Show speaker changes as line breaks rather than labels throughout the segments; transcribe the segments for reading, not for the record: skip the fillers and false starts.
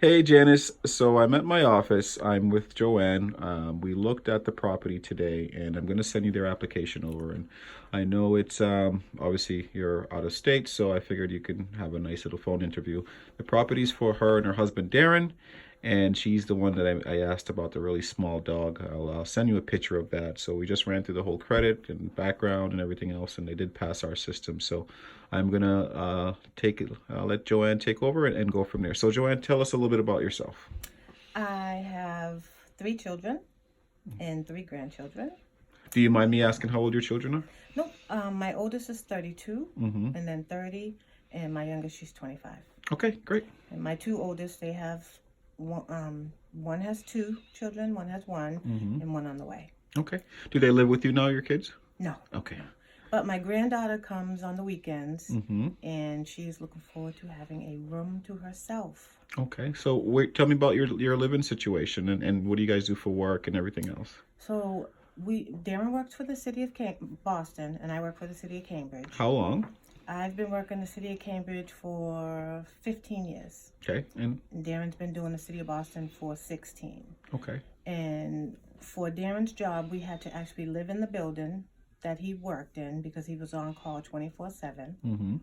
Hey Janice, so I'm at my office. I'm with Joanne. We looked at the property today, and I'm going to send you their application over. And I know it's obviously you're out of state, so I figured you could have a nice little phone interview. The property's for her and her husband Darren, and she's the one that I asked about the really small dog. I'll send you a picture of that. So we just ran through the whole credit and background and everything else, and they did pass our system. So I'm gonna take it. Let Joanne take over and go from there. So Joanne, tell us a little bit about yourself.
I have three children and three grandchildren.
Do you mind me asking how old your children are?
No, my oldest is 32,
Mm-hmm.
and then 30, and my youngest, she's 25.
Okay, great.
And my two oldest, they have one has two children, one has one,
Mm-hmm.
and one on the way.
Okay. Do they live with you now, your kids?
No,
Okay.
but my granddaughter comes on the weekends,
Mm-hmm.
and she's looking forward to having a room to herself.
Okay. So wait, tell me about your living situation and what do you guys do for work and everything else?
So Darren works for the city of Boston, and I work for the city of Cambridge.
How long?
I've been working the city of Cambridge for 15 years.
Okay. And
And Darren's been doing the city of Boston for 16.
okay.
And for Darren's job, we had to actually live in the building that he worked in because he was on call 24/7.
Mm-hmm.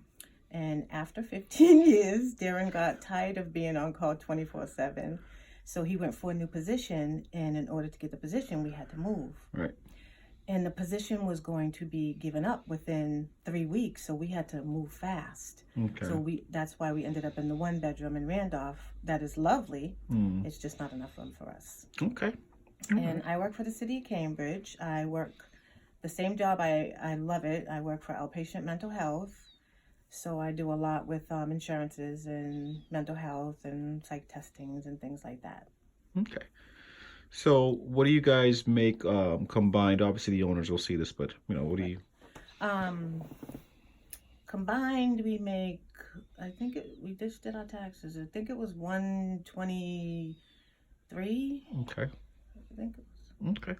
And after 15 years, Darren got tired of being on call 24/7. So he went for a new position. And in order to get the position, we had to move.
Right.
And the position was going to be given up within 3 weeks, so we had to move fast.
Okay.
So that's why we ended up in the one bedroom in Randolph. That is lovely.
Mm.
It's just not enough room for us.
Okay. All
And
right.
I work for the city of Cambridge. I work the same job. I love it. I work for outpatient mental health. So I do a lot with insurances and mental health and psych testings and things like that.
Okay. So what do you guys make combined? Obviously the owners will see this, but what do
Right.
you
Um, Combined, we make, we just did our taxes. I think it was 123.
Okay.
I think it
Okay.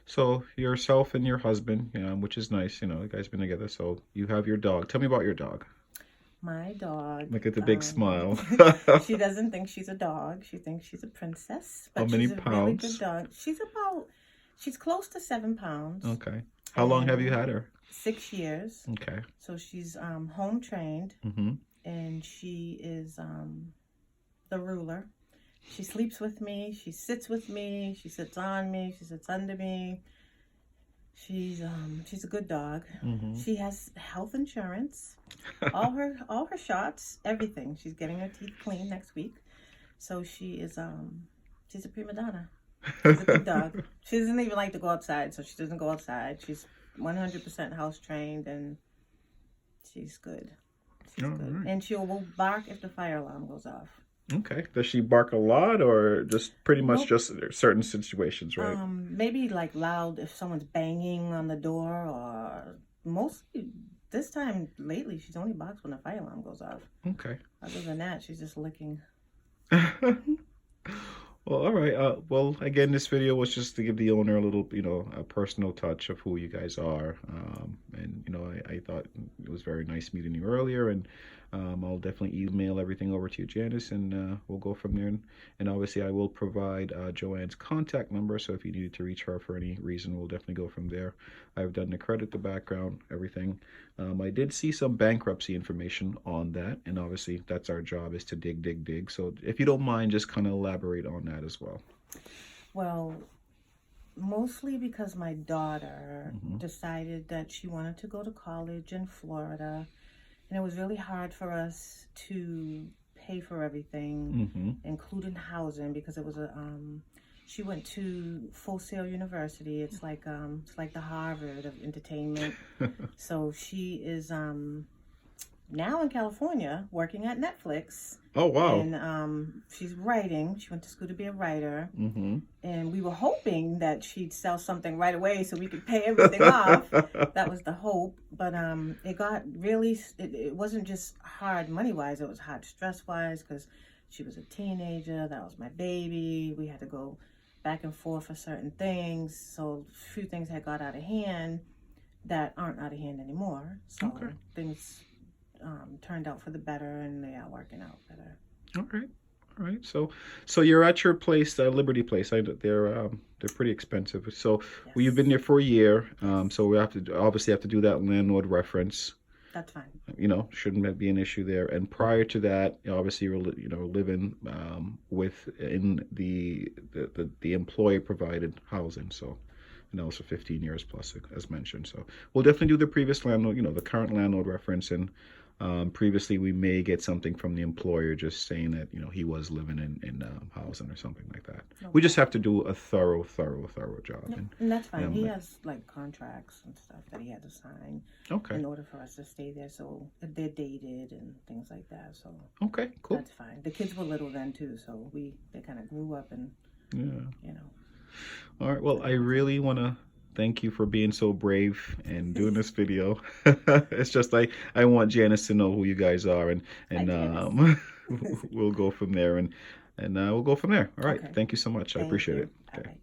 So yourself and your husband, which is nice, you guys been together. So you have your dog. Tell me about your dog.
My dog.
Look at the big smile.
She doesn't think she's a dog. She thinks she's a princess,
How
but
many
she's a really good
pounds?
dog. She's close to 7 pounds
Okay. How long have you
and
had her?
6 years.
Okay.
So she's home trained,
Mm-hmm.
and she is the ruler. She sleeps with me. She sits with me. She sits on me. She sits under me. She's a good dog.
Mm-hmm.
She has health insurance, all her shots, everything. She's getting her teeth cleaned next week. So she's a prima donna. She's a good dog. She doesn't even like to go outside, so she doesn't go outside. She's 100% house trained, and she's good. She's
All
good.
right.
And she will bark if the fire alarm goes off.
Okay. Does she bark a lot or just pretty much
Nope.
just certain situations, right?
Maybe like loud if someone's banging on the door, or mostly this time lately she's only barks when the fire alarm goes off.
Okay.
Other than that, she's just licking.
Well, all right. Well, again, this video was just to give the owner a little, a personal touch of who you guys are. And, I thought it was very nice meeting you earlier. And I'll definitely email everything over to you, Janice, and we'll go from there. And obviously, I will provide Joanne's contact number. So if you needed to reach her for any reason, we'll definitely go from there. I've done the credit, the background, everything. I did see some bankruptcy information on that, and obviously that's our job is to dig, dig, dig. So if you don't mind, just kind of elaborate on that as well.
Well, mostly because my daughter
Mm-hmm.
decided that she wanted to go to college in Florida, and it was really hard for us to pay for everything,
Mm-hmm.
including housing, because it was she went to Full Sail University. It's like the Harvard of entertainment. So she is now in California working at Netflix,
Oh, wow.
and she's writing. She went to school to be a writer,
Mm-hmm.
and we were hoping that she'd sell something right away so we could pay everything off. That was the hope, but it got really. It wasn't just hard money wise; it was hard stress wise because she was a teenager. That was my baby. We had to go back and forth for certain things, so a few things had got out of hand that aren't out of hand anymore. So
Okay.
things turned out for the better, and they are working out better.
All right. All right. So you're at your place, Liberty Place. They're pretty expensive. So well, you've been
Yes.
there for a year.
Yes.
So we obviously have to do that landlord reference.
That's fine.
Shouldn't be an issue there. And prior to that, obviously you're living within the employer provided housing. So that was for 15 years plus, as mentioned. So we'll definitely do the previous landlord, the current landlord reference, and previously we may get something from the employer just saying that he was living in housing or something like that. We just have to do a thorough job.
Yep. And that's fine. He
um,
has like contracts and stuff that he had to sign
okay,
in order for us to stay there. So they're dated and things like that. So
okay, cool.
that's fine. The kids were little then too, so they kind of grew up and
Yeah.
you know.
All right. Well, I really want to thank you for being so brave and doing this video. It's just like I want Janice to know who you guys are, and
Hi, Janice.
we'll go from there, and we'll go from there. All right.
Okay.
Thank you so much. I
Thank
appreciate
you.
it.
All
Okay.
right.